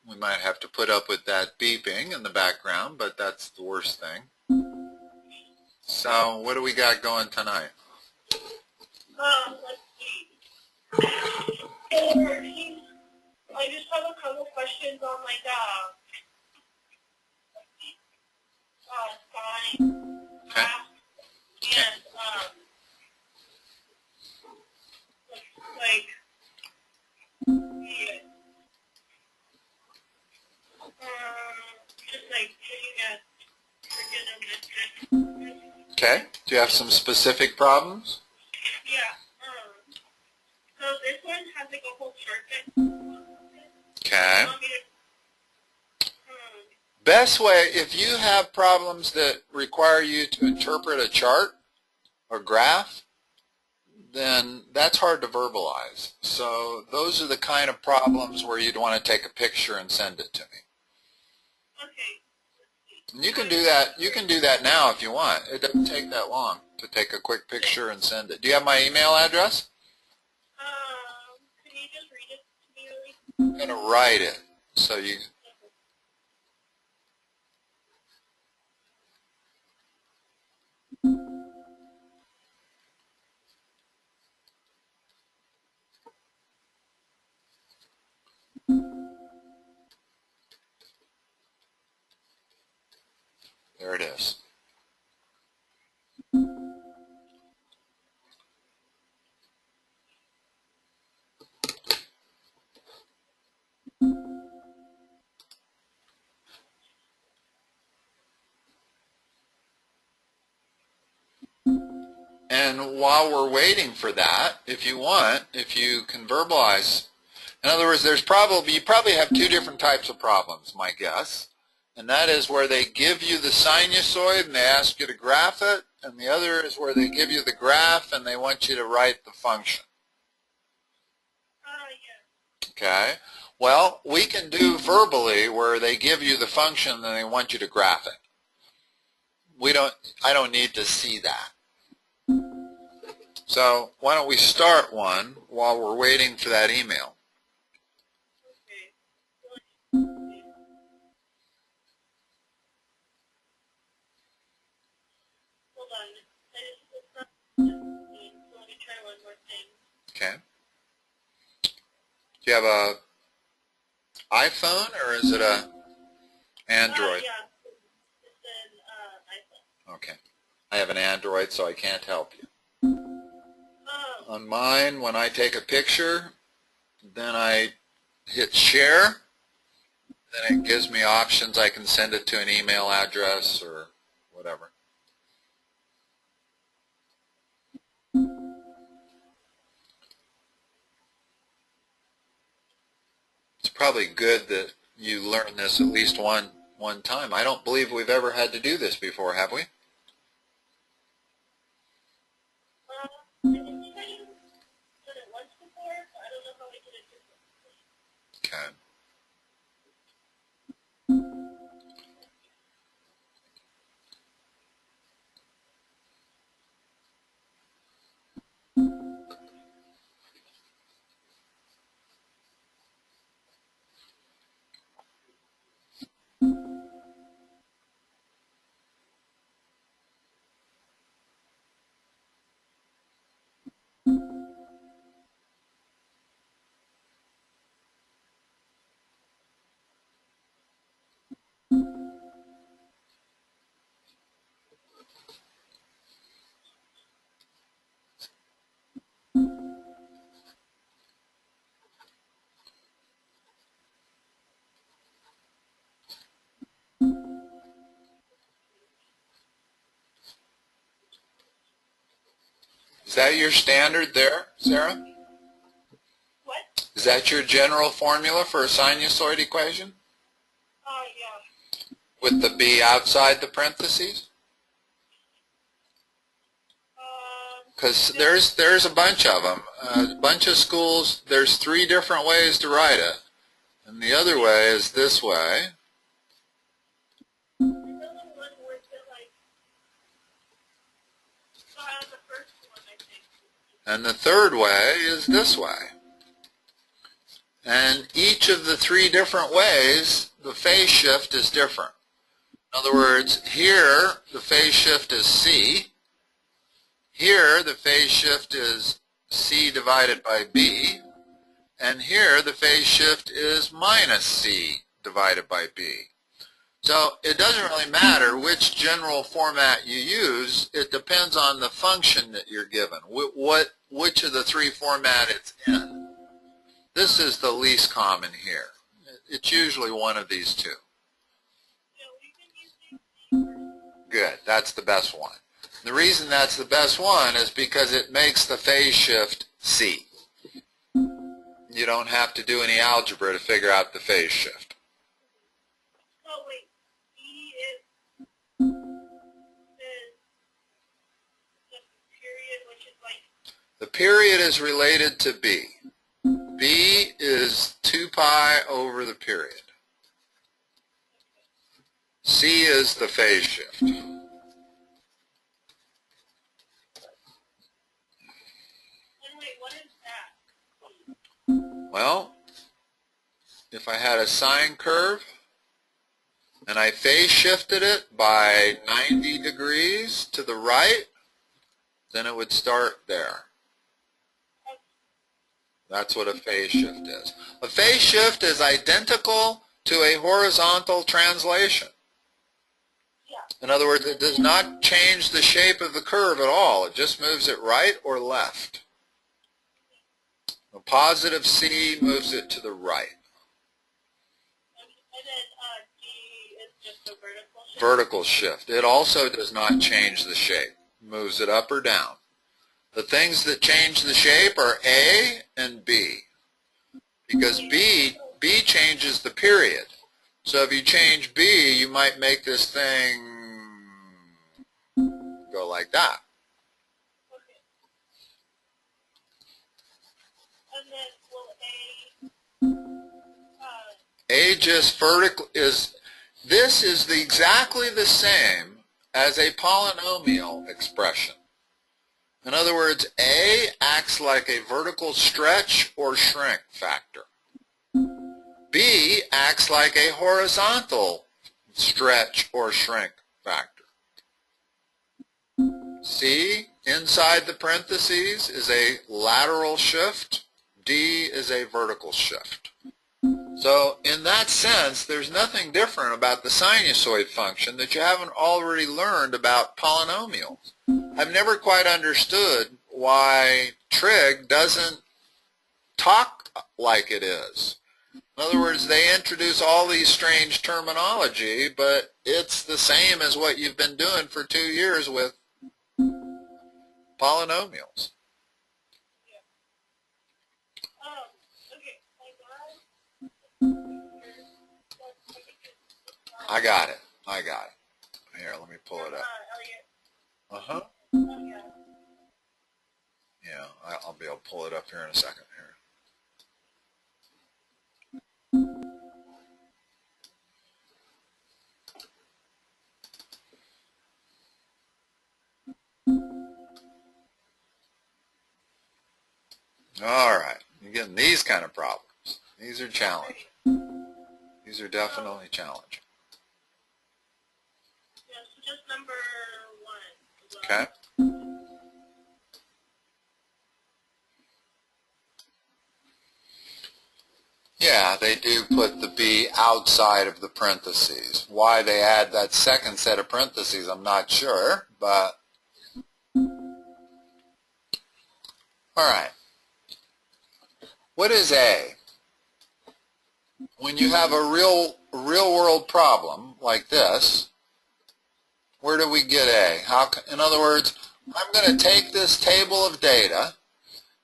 We might have to put up with that beeping in the background, but that's the worst thing. So what do we got going tonight? Let's see. I just have a couple questions on like sine, graph, and like just like taking a trigonometry. Okay. Do you have some specific problems? Yeah. So this one has like a whole chart. Okay. Best way, if you have problems that require you to interpret a chart or graph, then that's hard to verbalize. So those are the kind of problems where you'd want to take a picture and send it to me. Okay. And you can do that. You can do that now if you want. It doesn't take that long to take a quick picture and send it. Do you have my email address? Can you just read it to me really? I'm going to write it so you. There it is. And while we're waiting for that, if you want, if you can verbalize, in other words, you probably have two different types of problems, my guess. And that is where they give you the sinusoid and they ask you to graph it, and the other is where they give you the graph and they want you to write the function. Yeah. Okay? Well, we can do verbally where they give you the function and they want you to graph it. I don't need to see that. So why don't we start one while we're waiting for that email? Okay. Hold on. Let me try one more thing. Okay. Do you have a iPhone or is it a Android? Yeah. It's an iPhone. Okay. I have an Android, so I can't help you. On mine, when I take a picture, then I hit share. Then it gives me options. I can send it to an email address or whatever. It's probably good that you learn this at least one time. I don't believe we've ever had to do this before, have we? I think I've done it once before, but I don't know how I did it differently. Okay. Is that your standard there, Sarah? What? Is that your general formula for a sinusoid equation? Yeah. With the b outside the parentheses? Because there's a bunch of them. A bunch of schools, there's 3 different ways to write it. And the other way is this way. And the third way is this way. And each of the three different ways, the phase shift is different. In other words, here the phase shift is C. Here the phase shift is C divided by B. And here the phase shift is minus C divided by B. So it doesn't really matter which general format you use. It depends on the function that you're given, which of the three format it's in. This is the least common here. It's usually one of these two. Good, that's the best one. The reason that's the best one is because it makes the phase shift C. You don't have to do any algebra to figure out the phase shift. Oh, wait. E is the period, which is like... The period is related to B. B is 2 pi over the period. C is the phase shift. And wait, what is that? Well, if I had a sine curve and I phase shifted it by 90 degrees to the right, then it would start there. That's what a phase shift is. A phase shift is identical to a horizontal translation. In other words, it does not change the shape of the curve at all. It just moves it right or left. A positive C moves it to the right. And then D is just a vertical shift? Vertical shift. It also does not change the shape. Moves it up or down. The things that change the shape are A and B. Because B changes the period. So if you change B, you might make this thing go like that. Okay. And then will A just vertical is, this is exactly the same as a polynomial expression. In other words, A acts like a vertical stretch or shrink factor. B acts like a horizontal stretch or shrink factor. C, inside the parentheses, is a lateral shift. D is a vertical shift. So in that sense, there's nothing different about the sinusoid function that you haven't already learned about polynomials. I've never quite understood why trig doesn't talk like it is. In other words, they introduce all these strange terminology, but it's the same as what you've been doing for 2 years with polynomials. I got it. Here, let me pull it up. Uh-huh. Yeah, I'll be able to pull it up here in a second here. All right, you're getting these kind of problems. These are challenging. These are definitely challenging. Yeah, so just number 1. Okay. Yeah, they do put the B outside of the parentheses. Why they add that second set of parentheses, I'm not sure, but all right. What is A? When you have a real world problem like this, where do we get A? In other words, I'm going to take this table of data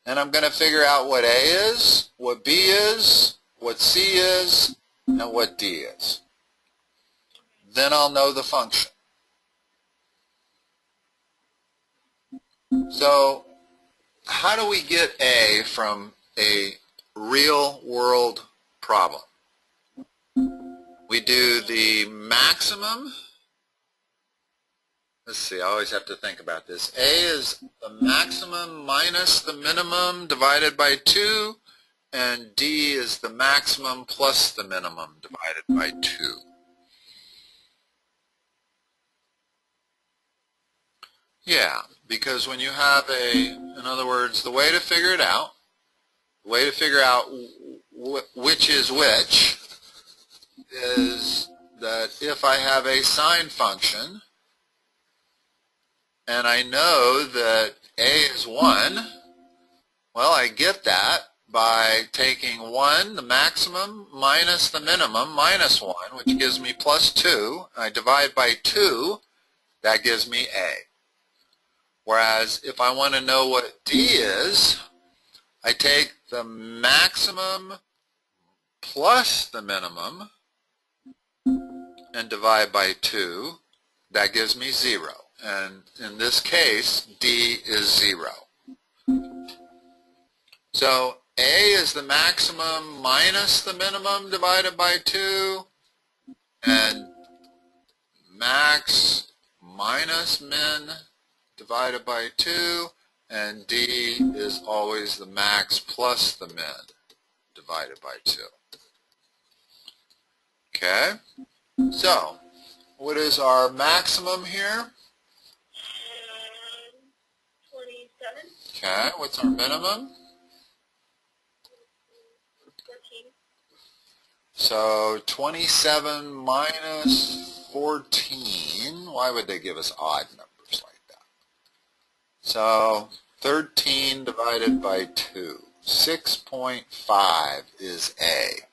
and I'm going to figure out what A is, what B is, what C is, and what D is. Then I'll know the function. So how do we get A from a real world problem? We do the maximum. Let's see, I always have to think about this. A is the maximum minus the minimum divided by 2 and D is the maximum plus the minimum divided by 2. Yeah, because when you have in other words, the way to figure out which is which is that if I have a sine function and I know that A is 1, well, I get that by taking 1, the maximum, minus the minimum, minus 1, which gives me plus 2. I divide by 2, that gives me A. Whereas if I want to know what D is, I take the maximum plus the minimum and divide by 2. That gives me 0. And in this case, D is 0. So A is the maximum minus the minimum divided by 2, and max minus min divided by 2, and D is always the max plus the min divided by 2. Okay? So, what is our maximum here? 27. Okay, what's our minimum? 14. So 27 minus 14, why would they give us odd numbers like that? So 13 divided by 2, 6.5 is A.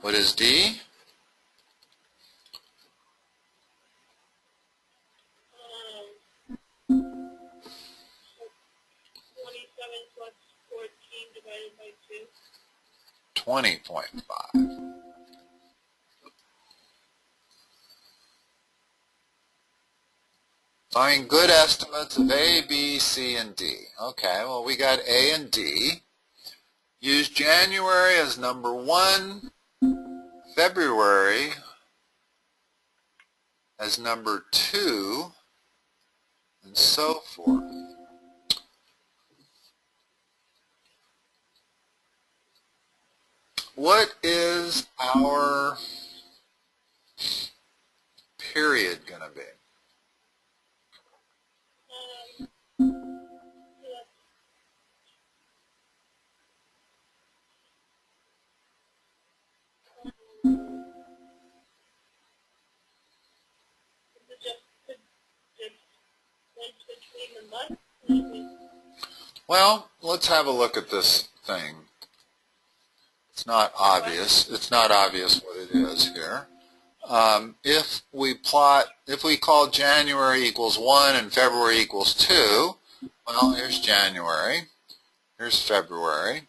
What is D? 27 plus 14 divided by 2. 20.5. Find good estimates of A, B, C, and D. Okay, well, we got A and D. Use January as number 1, February as number 2, and so forth. What is our period going to be? Well, let's have a look at this thing. It's not obvious. It's not obvious what it is here. If we call January equals 1 and February equals 2, well, here's January, here's February,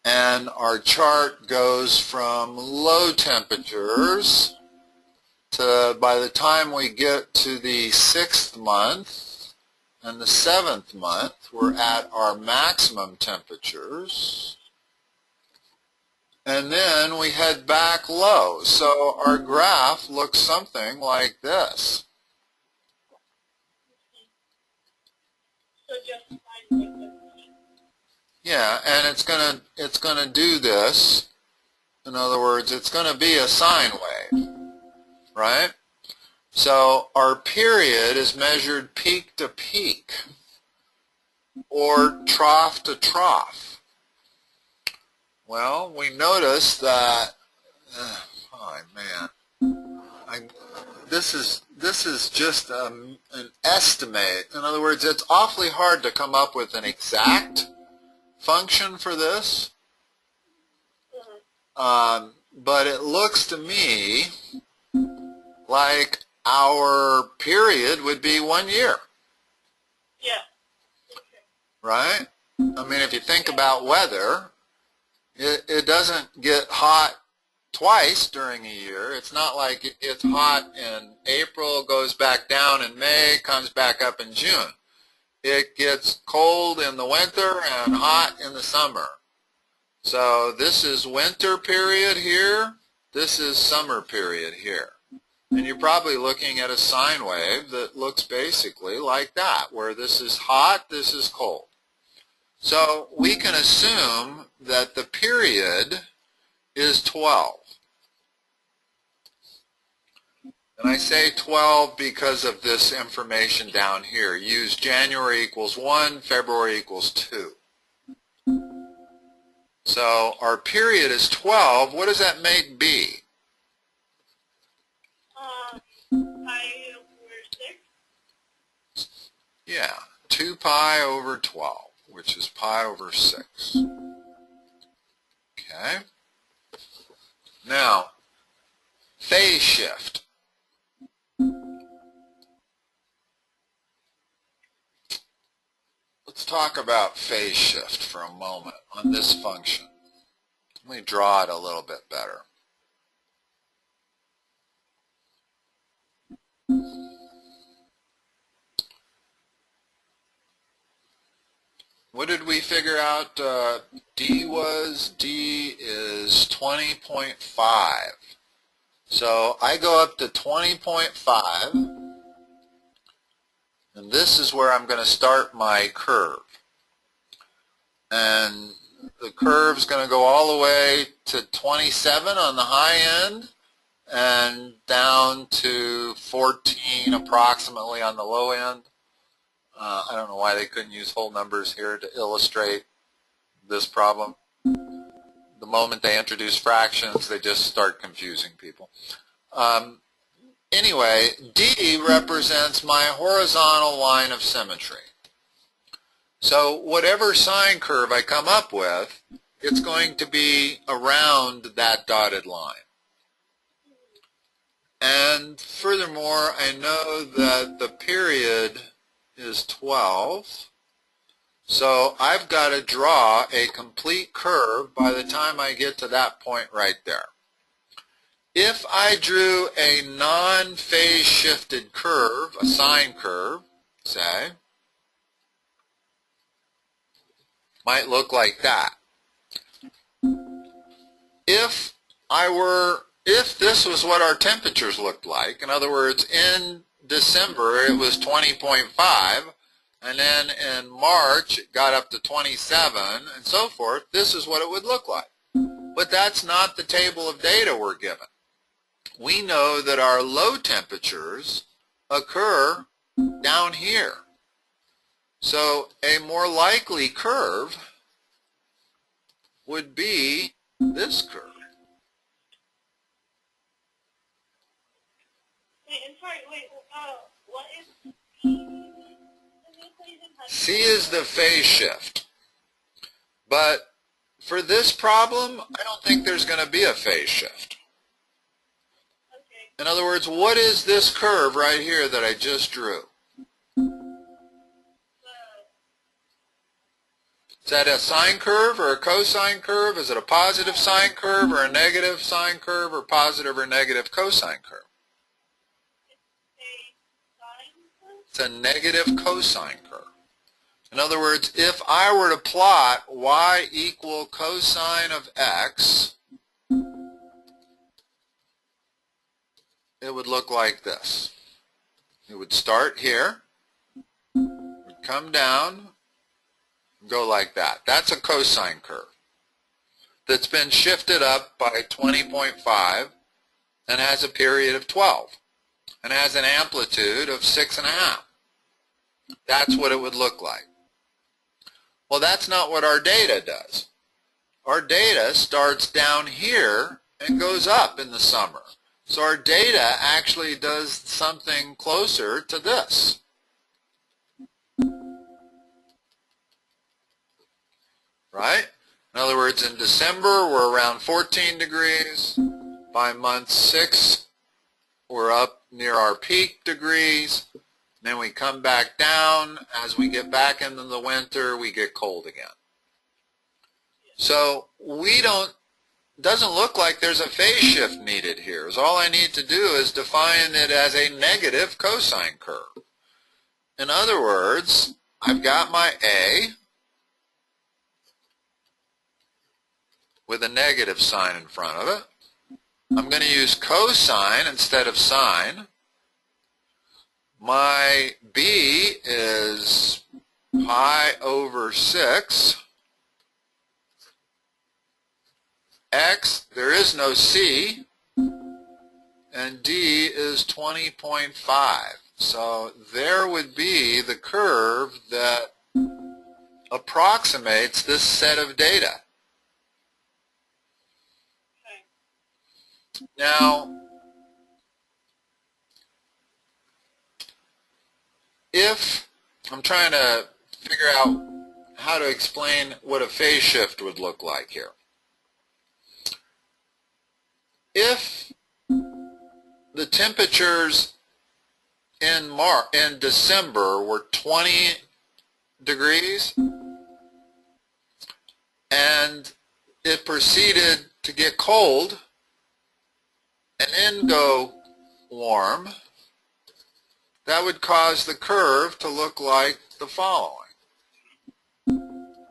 and our chart goes from low temperatures to, by the time we get to the 6th month and the 7th month, we're at our maximum temperatures. And then we head back low. So our graph looks something like this. So just find like the Yeah, and it's gonna do this. In other words, it's gonna be a sine wave, right? So our period is measured peak to peak, or trough to trough. Well, we notice that, oh man, this is just an estimate. In other words, it's awfully hard to come up with an exact function for this, but it looks to me like our period would be 1 year. Yeah. Okay. Right? I mean, if you think about weather, it doesn't get hot twice during a year. It's not like it gets hot in April, goes back down in May, comes back up in June. It gets cold in the winter and hot in the summer. So this is winter period here. This is summer period here. And you're probably looking at a sine wave that looks basically like that, where this is hot, this is cold. So we can assume that the period is 12. And I say 12 because of this information down here. Use January equals 1, February equals 2. So our period is 12. What does that make B? Pi over 6. Yeah, 2 pi over 12, which is pi over 6. Okay. Now, phase shift. Let's talk about phase shift for a moment on this function. Let me draw it a little bit better. What did we figure out D was? D is 20.5. So I go up to 20.5, and this is where I'm going to start my curve. And the curve's going to go all the way to 27 on the high end and down to 14 approximately on the low end. I don't know why they couldn't use whole numbers here to illustrate this problem. The moment they introduce fractions, they just start confusing people. Anyway, D represents my horizontal line of symmetry. So whatever sine curve I come up with, it's going to be around that dotted line. And furthermore, I know that the period is 12. So I've got to draw a complete curve by the time I get to that point right there. If I drew a non-phase shifted curve, a sine curve, say, might look like that. If this was what our temperatures looked like, in other words, in December it was 20.5, and then in March it got up to 27, and so forth, this is what it would look like. But that's not the table of data we're given. We know that our low temperatures occur down here. So a more likely curve would be this curve. Wait, I'm sorry, what is C in the equation? C is the phase shift. But for this problem, I don't think there's going to be a phase shift. Okay. In other words, what is this curve right here that I just drew? Is that a sine curve or a cosine curve? Is it a positive sine curve or a negative sine curve or positive or negative cosine curve? It's a negative cosine curve. In other words, if I were to plot y equal cosine of x, it would look like this. It would start here, would come down, go like that. That's a cosine curve that's been shifted up by 20.5 and has a period of 12 and has an amplitude of 6.5. That's what it would look like. Well, that's not what our data does. Our data starts down here and goes up in the summer. So our data actually does something closer to this. Right? In other words, in December, we're around 14 degrees. By month 6, we're up near our peak degrees. Then we come back down. As we get back into the winter, we get cold again. So doesn't look like there's a phase shift needed here. So all I need to do is define it as a negative cosine curve. In other words, I've got my A with a negative sign in front of it. I'm going to use cosine instead of sine. My B is pi over 6. X, there is no C, and D is 20.5. So there would be the curve that approximates this set of data. Okay. Now, if I'm trying to figure out how to explain what a phase shift would look like here. If the temperatures in December were 20 degrees and it proceeded to get cold and then go warm, that would cause the curve to look like the following. In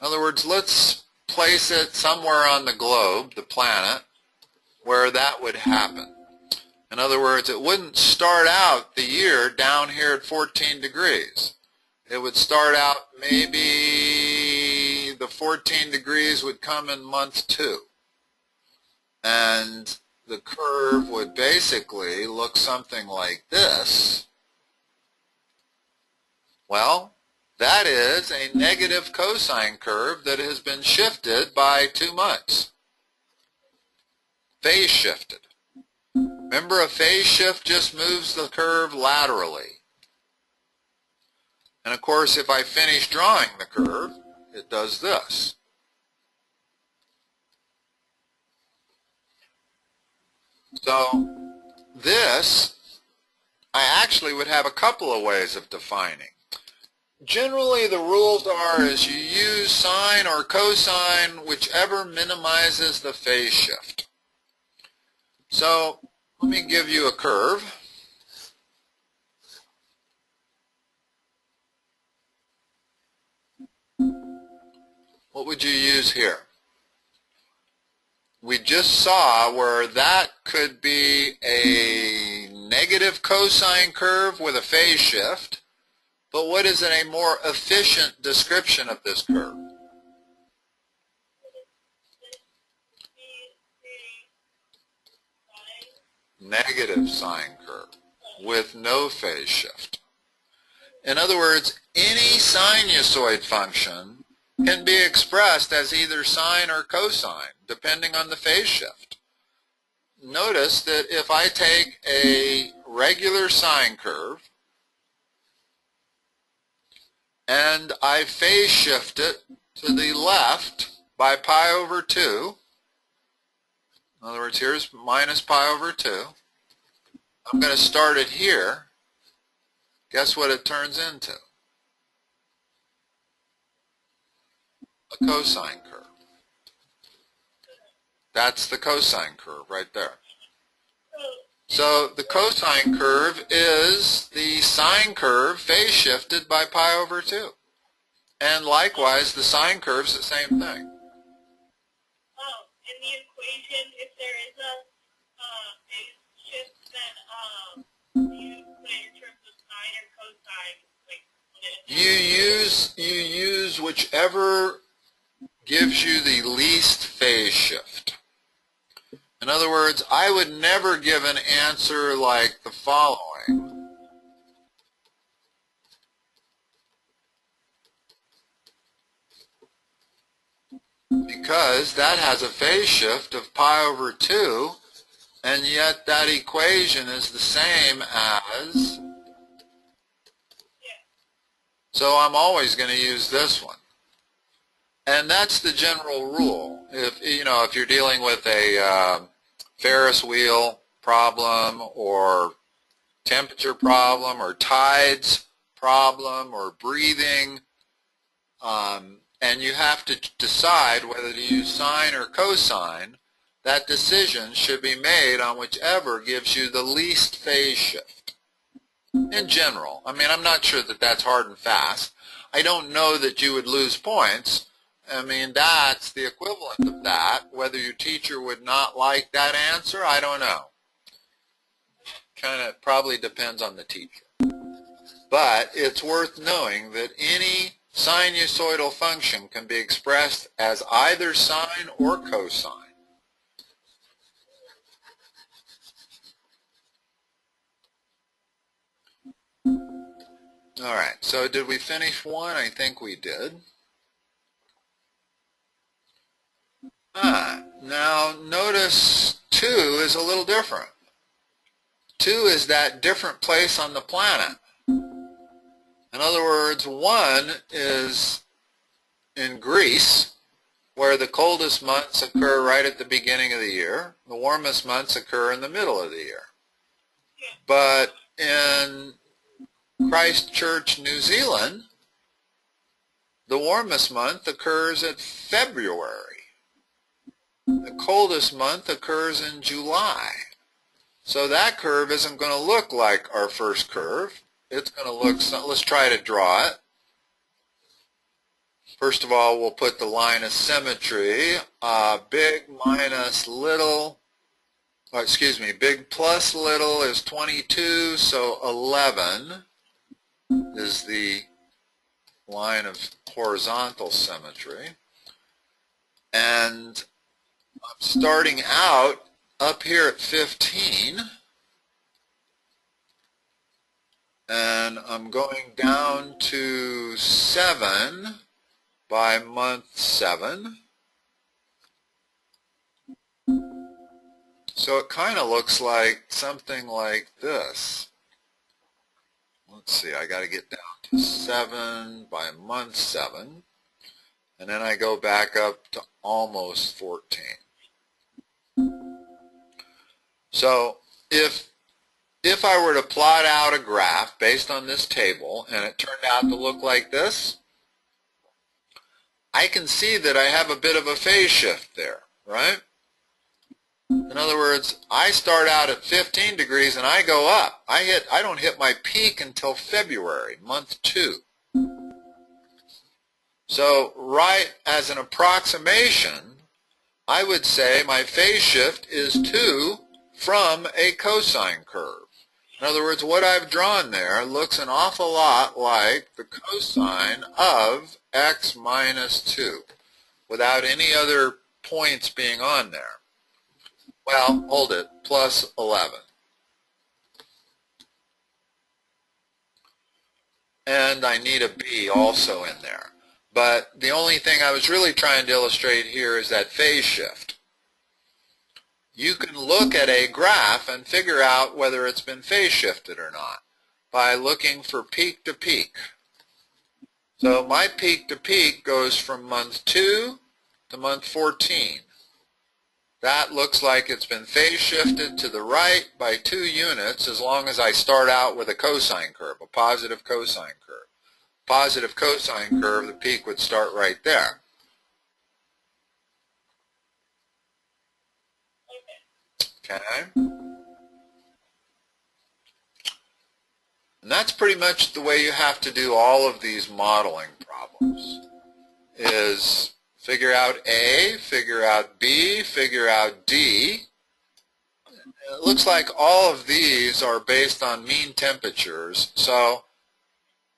other words, let's place it somewhere on the globe, the planet, where that would happen. In other words, it wouldn't start out the year down here at 14 degrees. It would start out maybe the 14 degrees would come in month 2. And the curve would basically look something like this. Well, that is a negative cosine curve that has been shifted by 2 months. Phase shifted. Remember, a phase shift just moves the curve laterally. And of course, if I finish drawing the curve, it does this. So this, I actually would have a couple of ways of defining. Generally, the rules are is you use sine or cosine, whichever minimizes the phase shift. So let me give you a curve. What would you use here? We just saw where that could be a negative cosine curve with a phase shift, but what is a more efficient description of this curve? Negative sine curve with no phase shift. In other words, any sinusoid function can be expressed as either sine or cosine, depending on the phase shift. Notice that if I take a regular sine curve and I phase shift it to the left by pi over 2, in other words, here's minus pi over 2, I'm going to start it here. Guess what it turns into? A cosine curve. That's the cosine curve right there. So the cosine curve is the sine curve phase shifted by pi over 2. And likewise, the sine curve's the same thing. In the equation, if there is a phase shift, then you put it in terms of sine or cosine. Like, You use whichever gives you the least phase shift. In other words, I would never give an answer like the following. Because that has a phase shift of pi over 2, and yet that equation is the same as... So I'm always going to use this one. And that's the general rule. If you're dealing with a Ferris wheel problem or temperature problem or tides problem or breathing, and you have to decide whether to use sine or cosine, that decision should be made on whichever gives you the least phase shift. In general. I mean, I'm not sure that that's hard and fast. I don't know that you would lose points. I mean, that's the equivalent of that. Whether your teacher would not like that answer, I don't know. Kind of probably depends on the teacher. But it's worth knowing that any sinusoidal function can be expressed as either sine or cosine. All right, so did we finish one? I think we did. Now notice 2 is a little different. 2 is that different place on the planet. In other words, 1 is in Greece, where the coldest months occur right at the beginning of the year. The warmest months occur in the middle of the year. But in Christchurch, New Zealand, the warmest month occurs in February. The coldest month occurs in July. So that curve isn't going to look like our first curve. It's going to look, so let's try to draw it. First of all, we'll put the line of symmetry. Big minus little, big plus little is 22, so 11 is the line of horizontal symmetry. And I'm starting out up here at 15, and I'm going down to 7 by month 7. So it kind of looks like something like this. Let's see, I got to get down to 7 by month 7, and then I go back up to almost 14. So if I were to plot out a graph based on this table and it turned out to look like this, I can see that I have a bit of a phase shift there, right? In other words, I start out at 15 degrees and I go up. I don't hit my peak until February, month 2. So right as an approximation, I would say my phase shift is 2 from a cosine curve. In other words, what I've drawn there looks an awful lot like the cosine of x minus 2 without any other points being on there. Well, hold it, plus 11. And I need a b also in there. But the only thing I was really trying to illustrate here is that phase shift. You can look at a graph and figure out whether it's been phase shifted or not by looking for peak to peak. So my peak to peak goes from month 2 to month 14. That looks like it's been phase shifted to the right by 2 units as long as I start out with a cosine curve, a positive cosine curve. Positive cosine curve, the peak would start right there. Okay? And that's pretty much the way you have to do all of these modeling problems, is figure out A, figure out B, figure out D. It looks like all of these are based on mean temperatures, so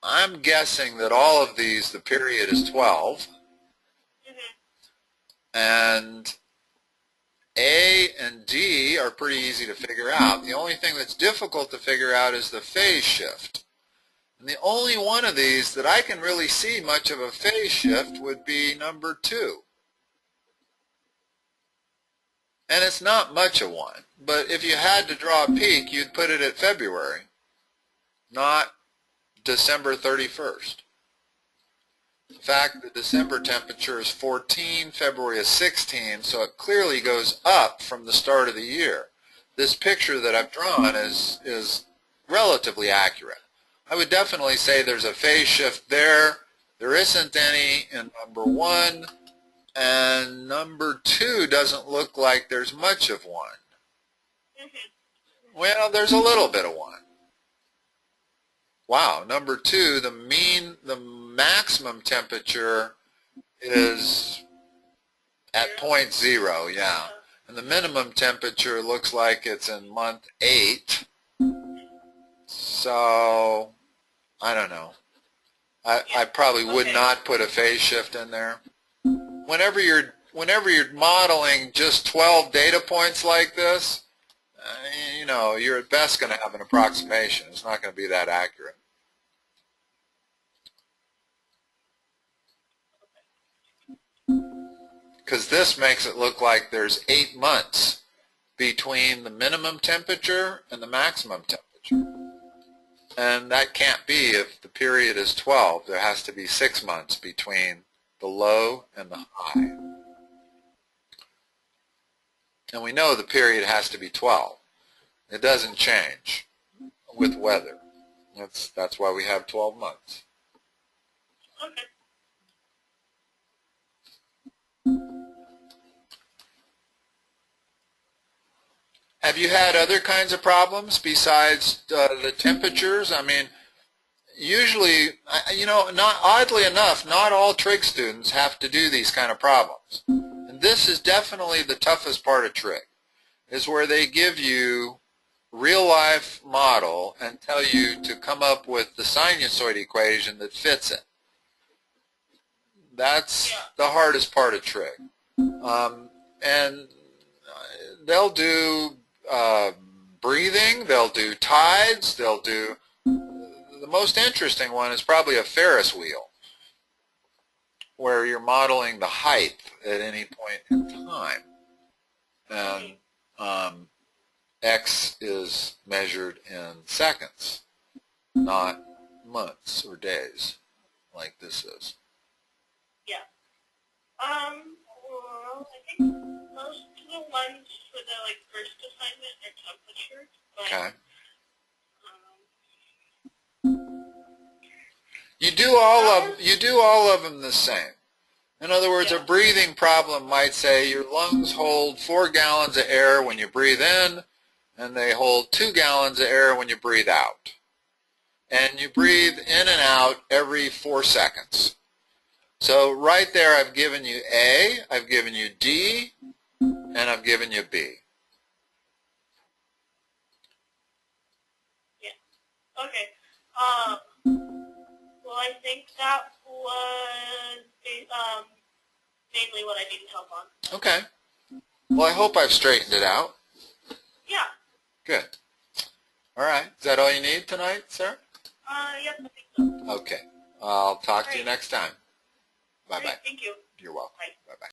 I'm guessing that all of these, the period is 12. And A and D are pretty easy to figure out. The only thing that's difficult to figure out is the phase shift. And the only one of these that I can really see much of a phase shift would be number 2. And it's not much of one. But if you had to draw a peak, you'd put it at February, not December 31st. In fact, the December temperature is 14, February is 16, so it clearly goes up from the start of the year. This picture that I've drawn is relatively accurate. I would definitely say there's a phase shift there. There isn't any in number 1, and number 2 doesn't look like there's much of one. Well, there's a little bit of one. Wow, number 2, the maximum temperature is at 0.0, yeah. And the minimum temperature looks like it's in month 8. So I don't know. I probably would not put a phase shift in there. Whenever you're modeling just 12 data points like this, you know, you're at best going to have an approximation. It's not going to be that accurate. Because this makes it look like there's 8 months between the minimum temperature and the maximum temperature. And that can't be if the period is 12. There has to be 6 months between the low and the high. And we know the period has to be 12. It doesn't change with weather. That's why we have 12 months. Okay. Have you had other kinds of problems besides the temperatures? I mean, usually, you know, oddly enough, not all trig students have to do these kind of problems. And this is definitely the toughest part of trig, is where they give you real-life model and tell you to come up with the sinusoid equation that fits it. That's the hardest part of trig. And they'll do breathing, they'll do tides, they'll do... The most interesting one is probably a Ferris wheel, where you're modeling the height at any point in time. And X is measured in seconds, not months or days, like this is. Yeah. Well, I think most of the ones for the first assignment are temperature, but Okay. You do all of them the same. In other words, a breathing problem might say your lungs hold 4 gallons of air when you breathe in, and they hold 2 gallons of air when you breathe out. And you breathe in and out every 4 seconds. So right there I've given you A, I've given you D, and I've given you B. Yeah. Okay. Well, I think that was mainly what I needed help on. Okay. Well, I hope I've straightened it out. Yeah. Good. All right. Is that all you need tonight, sir? Yes, I think so. Okay. I'll talk to you next time. Bye-bye. Thank you. You're welcome. Bye. Bye-bye.